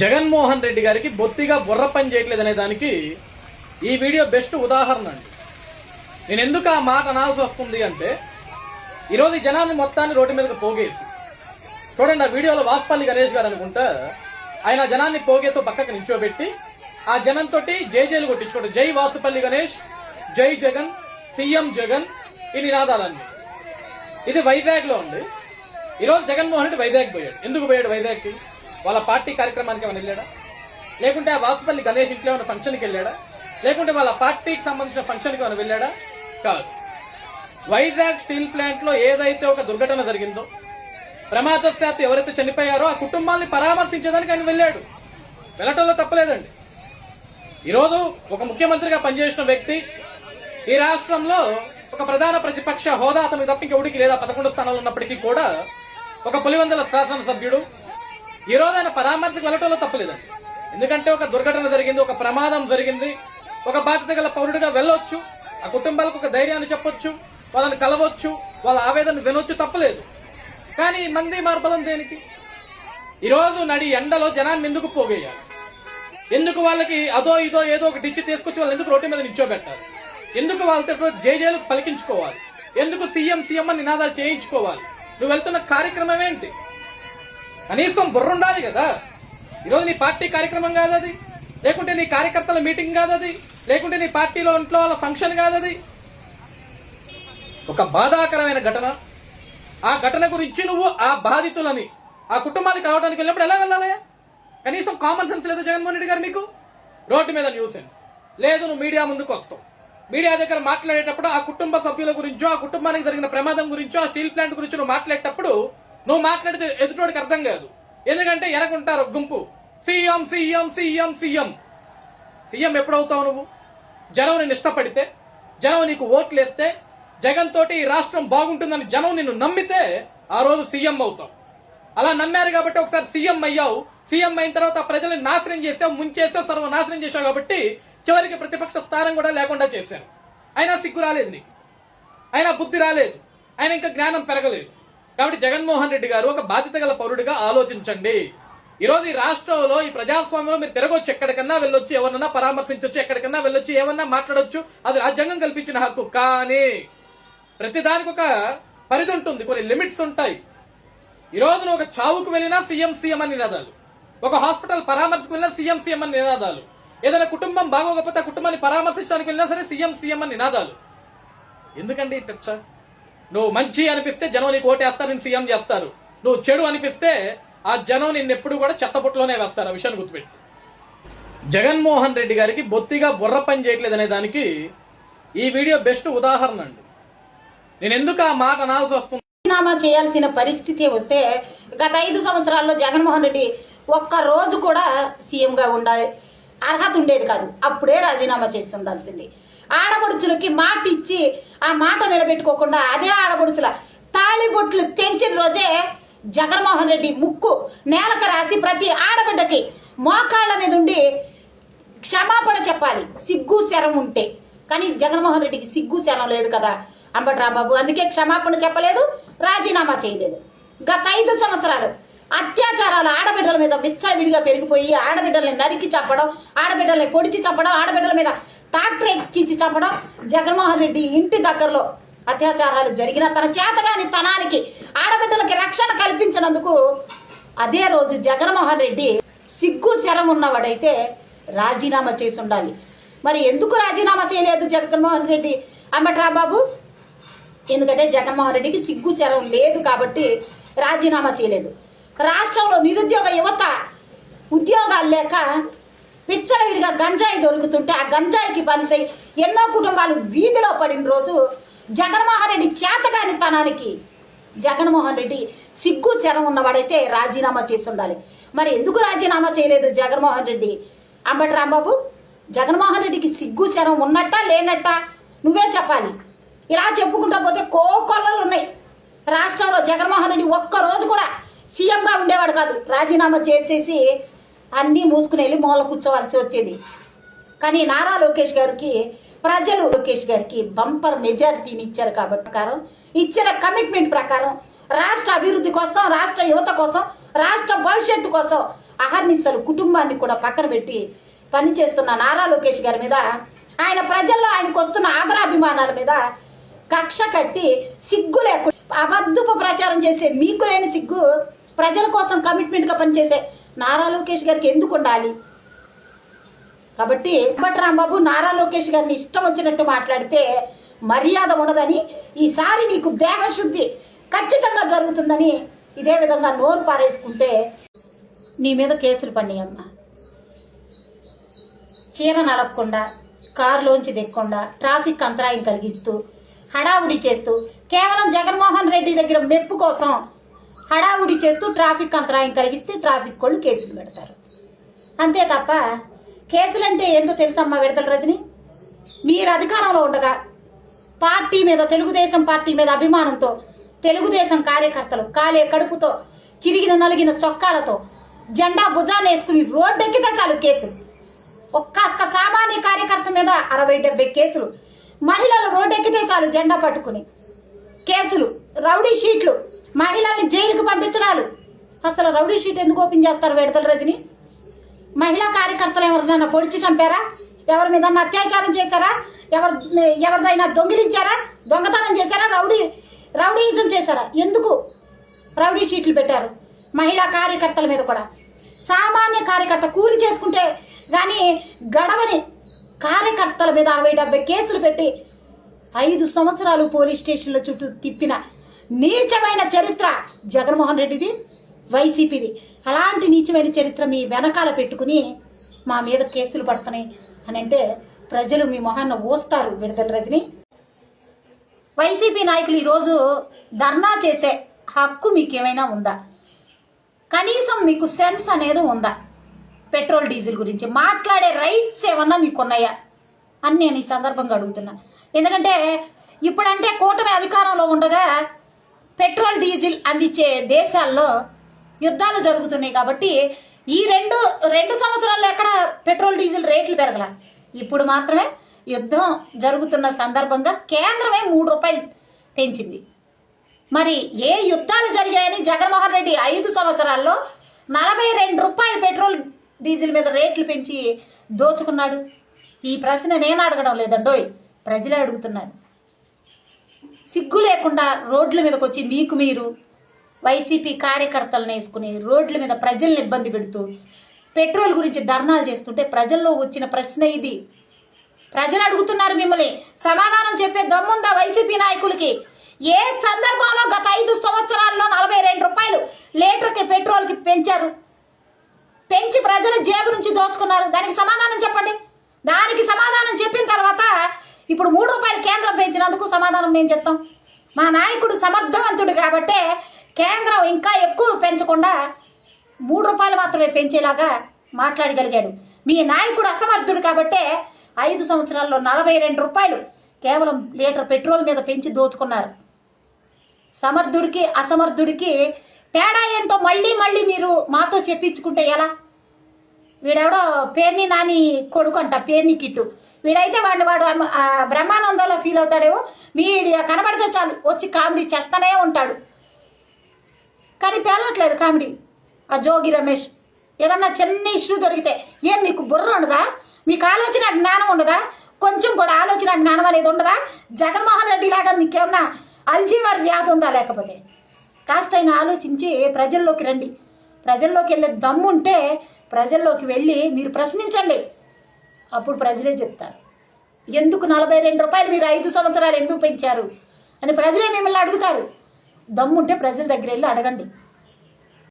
జగన్మోహన్ రెడ్డి గారికి బొత్తిగా బుర్ర పని చేయట్లేదనే దానికి ఈ వీడియో బెస్ట్ ఉదాహరణ అండి. నేను ఎందుకు ఆ మాట అనాల్సి వస్తుంది అంటే, ఈరోజు ఈ జనాన్ని మొత్తాన్ని రోడ్డు మీదకి పోగేసి చూడండి. ఆ వీడియోలో వాసుపల్లి గణేష్ గారు అనుకుంటా ఆయన జనాన్ని పోగేసి పక్కకు నించోబెట్టి ఆ జనంతో జైలు కొట్టించుకోండి. జై వాసుపల్లి గణేష్, జై జగన్, సీఎం జగన్, ఈ నినాదాలన్నీ. ఇది వైజాగ్ లో ఉంది. ఈరోజు జగన్మోహన్ రెడ్డి వైజాగ్ పోయాడు. ఎందుకు పోయాడు వైజాగ్కి? వాళ్ళ పార్టీ కార్యక్రమానికి ఏమైనా వెళ్ళాడా? లేకుంటే ఆ వాసుపల్లి గణేష్ ఇంట్లో ఏమైనా ఫంక్షన్కి వెళ్ళాడా? లేకుంటే వాళ్ళ పార్టీకి సంబంధించిన ఫంక్షన్కి ఏమైనా వెళ్ళాడా? కాదు. వైజాగ్ స్టీల్ ప్లాంట్ లో ఏదైతే ఒక దుర్ఘటన జరిగిందో, ప్రమాదవశాత్తు ఎవరైతే చనిపోయారో ఆ కుటుంబాన్ని పరామర్శించడానికి ఆయన వెళ్ళాడు. వెళ్ళటంలో తప్పలేదండి. ఈరోజు ఒక ముఖ్యమంత్రిగా పనిచేసిన వ్యక్తి ఈ రాష్ట్రంలో ఒక ప్రధాన ప్రతిపక్ష హోదా అతనికి తప్ప ఇంకెవడికి లేదా 11 స్థానాలు ఉన్నప్పటికీ కూడా ఒక పులివెందుల శాసనసభ్యుడు ఈరోజు ఆయన పరామర్శకు వెళ్ళటంలో తప్పలేదండి. ఎందుకంటే ఒక దుర్ఘటన జరిగింది, ఒక ప్రమాదం జరిగింది, ఒక బాధ్యత గల పౌరుడిగా వెళ్ళొచ్చు, ఆ కుటుంబాలకు ఒక ధైర్యాన్ని చెప్పొచ్చు, వాళ్ళని కలవచ్చు, వాళ్ళ ఆవేదన వినొచ్చు, తప్పలేదు. కానీ మంది మార్బలం దేనికి? ఈరోజు నడి ఎండలో జనాన్ని ఎందుకు పోగేయాలి? ఎందుకు వాళ్ళకి అదో ఇదో ఏదో ఒక డిచ్చి తీసుకొచ్చి వాళ్ళు ఎందుకు రోడ్డు మీద నిల్చోబెట్టాలి? ఎందుకు వాళ్ళతో జైలు పలికించుకోవాలి? ఎందుకు సీఎం సీఎం అని నినాదాలు చేయించుకోవాలి? నువ్వు వెళ్తున్న కార్యక్రమం ఏంటి? కనీసం బుర్ర ఉండాలి కదా. ఈరోజు నీ పార్టీ కార్యక్రమం కాదది, లేకుంటే నీ కార్యకర్తల మీటింగ్ కాదది, లేకుంటే నీ పార్టీలో ఇంట్లో వాళ్ళ ఫంక్షన్ కాదది. ఒక బాధాకరమైన ఘటన. ఆ ఘటన గురించి నువ్వు ఆ బాధితులని ఆ కుటుంబానికి కావడానికి వెళ్ళినప్పుడు ఎలా వెళ్ళాలి? కనీసం కామన్ సెన్స్ లేదు జగన్మోహన్ రెడ్డి గారు మీకు? రోడ్డు మీద న్యూస్ సెన్స్ లేదు. నువ్వు మీడియా ముందుకు వస్తావు, మీడియా దగ్గర మాట్లాడేటప్పుడు ఆ కుటుంబ సభ్యుల గురించో, ఆ కుటుంబానికి జరిగిన ప్రమాదం గురించో, ఆ స్టీల్ ప్లాంట్ గురించి నువ్వు మాట్లాడేటప్పుడు నువ్వు మాట్లాడితే ఎదుటోడికి అర్థం కాదు. ఎందుకంటే ఎనకుంటారు గుంపు, CM CM CM CM. CM ఎప్పుడవుతావు నువ్వు? జనం నిన్ను ఇష్టపడితే, జనం నీకు ఓట్లు వేస్తే, జగన్ తోటి ఈ రాష్ట్రం బాగుంటుందని జనం నిన్ను నమ్మితే ఆ రోజు సీఎం అవుతావు. అలా నమ్మారు కాబట్టి ఒకసారి సీఎం అయ్యావు. సీఎం అయిన తర్వాత ప్రజల్ని నాశనం చేసావు, ముంచేసావు, సర్వనాశనం చేసావు కాబట్టి చివరికి ప్రతిపక్ష స్థానం కూడా లేకుండా చేశాను. అయినా సిగ్గు రాలేదు నీకు, అయినా బుద్ధి రాలేదు, ఆయన ఇంకా జ్ఞానం పెరగలేదు. కాబట్టి జగన్మోహన్ రెడ్డి గారు ఒక బాధ్యత గల పౌరుడిగా ఆలోచించండి. ఈరోజు ఈ రాష్ట్రంలో, ఈ ప్రజాస్వామ్యంలో మీరు తిరగొచ్చు, ఎక్కడికన్నా వెళ్ళొచ్చు, ఎవరన్నా పరామర్శించవచ్చు, ఎక్కడికన్నా వెళ్ళొచ్చు, ఏమన్నా మాట్లాడొచ్చు, అది రాజ్యాంగం కల్పించిన హక్కు. కానీ ప్రతిదానికి ఒక పరిధి ఉంటుంది, కొన్ని లిమిట్స్ ఉంటాయి. ఈరోజు నువ్వు ఒక చావుకు వెళ్ళినా సీఎం సీఎం అని నినాదాలు, ఒక హాస్పిటల్ పరామర్శకు వెళ్ళినా సీఎం సీఎం అని నినాదాలు, ఏదైనా కుటుంబం బాగోకపోతే ఆ కుటుంబాన్ని పరామర్శించడానికి వెళ్ళినా సరే సీఎం సీఎం అని నినాదాలు. ఎందుకండి పిచ్చ? నువ్వు మంచి అనిపిస్తే జనం నీకు ఓటేస్తారు, నేను సీఎం చేస్తారు. నువ్వు చెడు అనిపిస్తే ఆ జనం నిన్నెప్పుడు కూడా చెత్తపుట్లోనే వేస్తారు. ఆ విషయాన్ని గుర్తుపెట్టి. జగన్మోహన్ రెడ్డి గారికి బొత్తిగా బుర్ర పని చేయట్లేదనే దానికి ఈ వీడియో బెస్ట్ ఉదాహరణ అండి. నేను ఎందుకు ఆ మాట అనాల్సి వస్తుంది? రాజీనామా చేయాల్సిన పరిస్థితి వస్తే గత 5 సంవత్సరాల్లో జగన్మోహన్ రెడ్డి ఒక్క రోజు కూడా సీఎంగా ఉండాలి అర్హత ఉండేది కాదు. అప్పుడే రాజీనామా చేసి ఉండాల్సింది. ఆడపడుచులకి మాట ఇచ్చి ఆ మాట నిలబెట్టుకోకుండా అదే ఆడపడుచుల తాళిబొట్లు తెంచిన రోజే జగన్మోహన్ రెడ్డి ముక్కు నేలకు రాసి ప్రతి ఆడబిడ్డకి మోకాళ్ళ మీద ఉండి క్షమాపణ చెప్పాలి, సిగ్గు శరం ఉంటే. కానీ జగన్మోహన్ రెడ్డికి సిగ్గు శరం లేదు కదా అంబటి రాంబాబు. అందుకే క్షమాపణ చెప్పలేదు, రాజీనామా చేయలేదు. గత 5 సంవత్సరాలు అత్యాచారాలు ఆడబిడ్డల మీద విచ్చలవిడిగా పెరిగిపోయి ఆడబిడ్డల్ని నరికి చంపడం, ఆడబిడ్డల్ని పొడిచి చంపడం, ఆడబిడ్డల మీద ట్రాక్టర్ ఎక్కించి చంపడం. జగన్మోహన్ రెడ్డి ఇంటి దగ్గరలో అత్యాచారాలు జరిగిన తన చేతగాని తనానికి ఆడబిడ్డలకి రక్షణ కల్పించినందుకు అదే రోజు జగన్మోహన్ రెడ్డి సిగ్గు శరం ఉన్నవాడైతే రాజీనామా చేసి ఉండాలి. మరి ఎందుకు రాజీనామా చేయలేదు జగన్మోహన్ రెడ్డి అంబటి రాంబాబు? ఎందుకంటే జగన్మోహన్ రెడ్డికి సిగ్గు శరం లేదు కాబట్టి రాజీనామా చేయలేదు. రాష్ట్రంలో నిరుద్యోగ యువత ఉద్యోగాలు లేక పిచ్చలవిడిగా గంజాయి దొరుకుతుంటే ఆ గంజాయికి పనిసై ఎన్నో కుటుంబాలు వీధిలో పడిన రోజు జగన్మోహన్ రెడ్డి చేతగాని తనానికి జగన్మోహన్ రెడ్డి సిగ్గు శరం ఉన్నవాడైతే రాజీనామా చేసి ఉండాలి. మరి ఎందుకు రాజీనామా చేయలేదు జగన్మోహన్ రెడ్డి అంబటి రాంబాబు? జగన్మోహన్ రెడ్డికి సిగ్గు శరం ఉన్నట్టా లేనట్టా నువ్వే చెప్పాలి. ఇలా చెప్పుకుంటా పోతే కోకొల్లలు ఉన్నాయి రాష్ట్రంలో. జగన్మోహన్ రెడ్డి ఒక్క రోజు కూడా సీఎంగా ఉండేవాడు కాదు. రాజీనామా చేసేసి అన్నీ మూసుకుని వెళ్ళి మూల కూర్చోవలసి వచ్చేది. కానీ నారా లోకేష్ గారికి ప్రజలు లోకేష్ గారికి బంపర్ మెజారిటీని ఇచ్చారు కాబట్టి ఇచ్చిన కమిట్మెంట్ ప్రకారం రాష్ట్ర అభివృద్ధి కోసం, రాష్ట్ర యువత కోసం, రాష్ట్ర భవిష్యత్తు కోసం అహర్నిశలు కుటుంబాన్ని కూడా పక్కన పెట్టి పనిచేస్తున్న నారా లోకేష్ గారి మీద, ఆయన ప్రజల్లో ఆయనకు వస్తున్న ఆదరాభిమానాల మీద కక్ష కట్టి సిగ్గు లేకుండా అబద్ధపు ప్రచారం చేసే మీకు లేని సిగ్గు ప్రజల కోసం కమిట్మెంట్గా పనిచేసే నారా లోకేష్ గారికి ఎందుకు ఉండాలి? కాబట్టి రాంబాబు నారా లోకేష్ గారిని ఇష్టం వచ్చినట్టు మాట్లాడితే మర్యాద ఉండదని, ఈసారి నీకు దేహశుద్ధి ఖచ్చితంగా జరుగుతుందని ఇదే విధంగా నోరు పారేసుకుంటే నీ మీద కేసులు పడినాయమ్మా. చీర నలపకుండా, కారులోంచి దిక్కకుండా, ట్రాఫిక్ అంతరాయం కలిగిస్తూ, హడావుడి చేస్తూ, కేవలం జగన్మోహన్ రెడ్డి దగ్గర మెప్పు కోసం హడావుడి చేస్తూ ట్రాఫిక్ అంతరాయం కలిగిస్తే ట్రాఫిక్ వాళ్ళు కేసులు పెడతారు. అంతే తప్ప కేసులంటే ఏంటో తెలుసమ్మా విడతల రజని. మీరు అధికారంలో ఉండగా పార్టీ మీద, తెలుగుదేశం పార్టీ మీద అభిమానంతో తెలుగుదేశం కార్యకర్తలు కాలే కడుపుతో, చిరిగిన నలిగిన చొక్కాలతో, జెండా భుజాన్ని వేసుకుని రోడ్డెక్కితే చాలు కేసులు. ఒక్క సామాన్య కార్యకర్త మీద 60-70 కేసులు. మహిళలు రోడ్డెక్కితే చాలు జెండా పట్టుకుని కేసులు, రౌడీ షీట్లు, మహిళల్ని జైలుకు పంపించడాలు. అసలు రౌడీ షీట్ ఎందుకు ఓపెన్ చేస్తారు విడతల రజని? మహిళా కార్యకర్తలు ఎవరినైనా పొడిచి చంపారా? ఎవరి మీద అత్యాచారం చేశారా? ఎవరిదైనా దొంగిలించారా? దొంగతనం చేశారా? రౌడీయిజం చేశారా? ఎందుకు రౌడీ షీట్లు పెట్టారు? మహిళా కార్యకర్తల మీద కూడా. సామాన్య కార్యకర్త కూలి చేసుకుంటే కానీ గడవని కార్యకర్తల మీద 60-70 కేసులు పెట్టి 5 సంవత్సరాలు పోలీస్ స్టేషన్ల చుట్టూ తిప్పిన నీచమైన చరిత్ర జగన్మోహన్ రెడ్డిది, వైసీపీది. అలాంటి నీచమైన చరిత్ర మీ వెనకాల పెట్టుకుని మా మీద కేసులు పడుతున్నాయి అని అంటే ప్రజలు మీ మొహాన్న ఓస్తారు విడతల రజని. వైసీపీ నాయకులు ఈరోజు ధర్నా చేసే హక్కు మీకేమైనా ఉందా? కనీసం మీకు సెన్స్ అనేది ఉందా? పెట్రోల్ డీజిల్ గురించి మాట్లాడే రైట్స్ ఏమన్నా మీకున్నాయా అని నేను ఈ సందర్భంగా అడుగుతున్నా. ఎందుకంటే ఇప్పుడంటే కూటమి అధికారంలో ఉండగా పెట్రోల్ డీజిల్ అందించే దేశాల్లో యుద్ధాలు జరుగుతున్నాయి కాబట్టి ఈ రెండు సంవత్సరాల్లో ఎక్కడ పెట్రోల్ డీజిల్ రేట్లు పెరగల. ఇప్పుడు మాత్రమే యుద్ధం జరుగుతున్న సందర్భంగా కేంద్రమే 3 రూపాయలు పెంచింది. మరి ఏ యుద్ధాలు జరిగాయని జగన్మోహన్ రెడ్డి 5 సంవత్సరాల్లో 42 రూపాయలు పెట్రోల్ డీజిల్ మీద రేట్లు పెంచి దోచుకున్నాడు? ఈ ప్రశ్న నేను అడగడం లేదండోయ్, ప్రజలే అడుగుతున్నారు. సిగ్గు లేకుండా రోడ్ల మీదకి వచ్చి మీరు వైసీపీ కార్యకర్తలను వేసుకుని రోడ్ల మీద ప్రజల్ని ఇబ్బంది పెడుతూ పెట్రోల్ గురించి ధర్నాలు చేస్తుంటే ప్రజల్లో వచ్చిన ప్రశ్న ఇది. ప్రజలు అడుగుతున్నారు మిమ్మల్ని. సమాధానం చెప్పే దమ్ముందా వైసీపీ నాయకులకి? ఏ సందర్భంలో గత 5 సంవత్సరాల్లో 42 రూపాయలు లీటర్కి పెట్రోల్కి పెంచారు? పెంచి ప్రజల జేబు నుంచి దోచుకున్నారు. దానికి సమాధానం చెప్పండి. దానికి సమాధానం చెప్పిన తర్వాత ఇప్పుడు 3 రూపాయలు కేంద్రం పెంచినందుకు సమాధానం మేము చెప్తాం. మా నాయకుడు సమర్థవంతుడు కాబట్టే కేంద్రం ఇంకా ఎక్కువ పెంచకుండా 3 రూపాయలు మాత్రమే పెంచేలాగా మాట్లాడగలిగాడు. మీ నాయకుడు అసమర్థుడు కాబట్టే 5 సంవత్సరాల్లో 42 రూపాయలు కేవలం లీటర్ పెట్రోల్ మీద పెంచి దోచుకున్నారు. సమర్థుడికి అసమర్థుడికి తేడా ఏంటో మళ్ళీ మీరు మాతో చెప్పించుకుంటే ఎలా? వీడెవడో పేర్ని నాని కొడుకు అంట, పేర్ని కిట్టు. వీడైతే వాడు బ్రహ్మానందంలో ఫీల్ అవుతాడేమో. మీడియా కనబడితే చాలు వచ్చి కామెడీ చేస్తానే ఉంటాడు. కానీ పేలట్లేదు కామెడీ. ఆ జోగి రమేష్ ఏదన్నా చిన్న ఇష్యూ దొరికితే ఏం మీకు బుర్ర ఉండదా? మీకు ఆలోచన జ్ఞానం ఉండదా? కొంచెం కూడా ఆలోచన జ్ఞానం అనేది ఉండదా? జగన్మోహన్ రెడ్డి లాగా మీకేమన్నా అల్జీమర్ వ్యాధి ఉందా? లేకపోతే కాస్తైనా ఆలోచించి ప్రజల్లోకి రండి. ప్రజల్లోకి వెళ్ళే దమ్ముంటే ప్రజల్లోకి వెళ్ళి మీరు ప్రశ్నించండి. అప్పుడు ప్రజలే చెప్తారు ఎందుకు 42 రూపాయలు మీరు 5 సంవత్సరాలు ఎందుకు పెంచారు అని ప్రజలే మిమ్మల్ని అడుగుతారు. దమ్ముంటే ప్రజల దగ్గర వెళ్ళి అడగండి.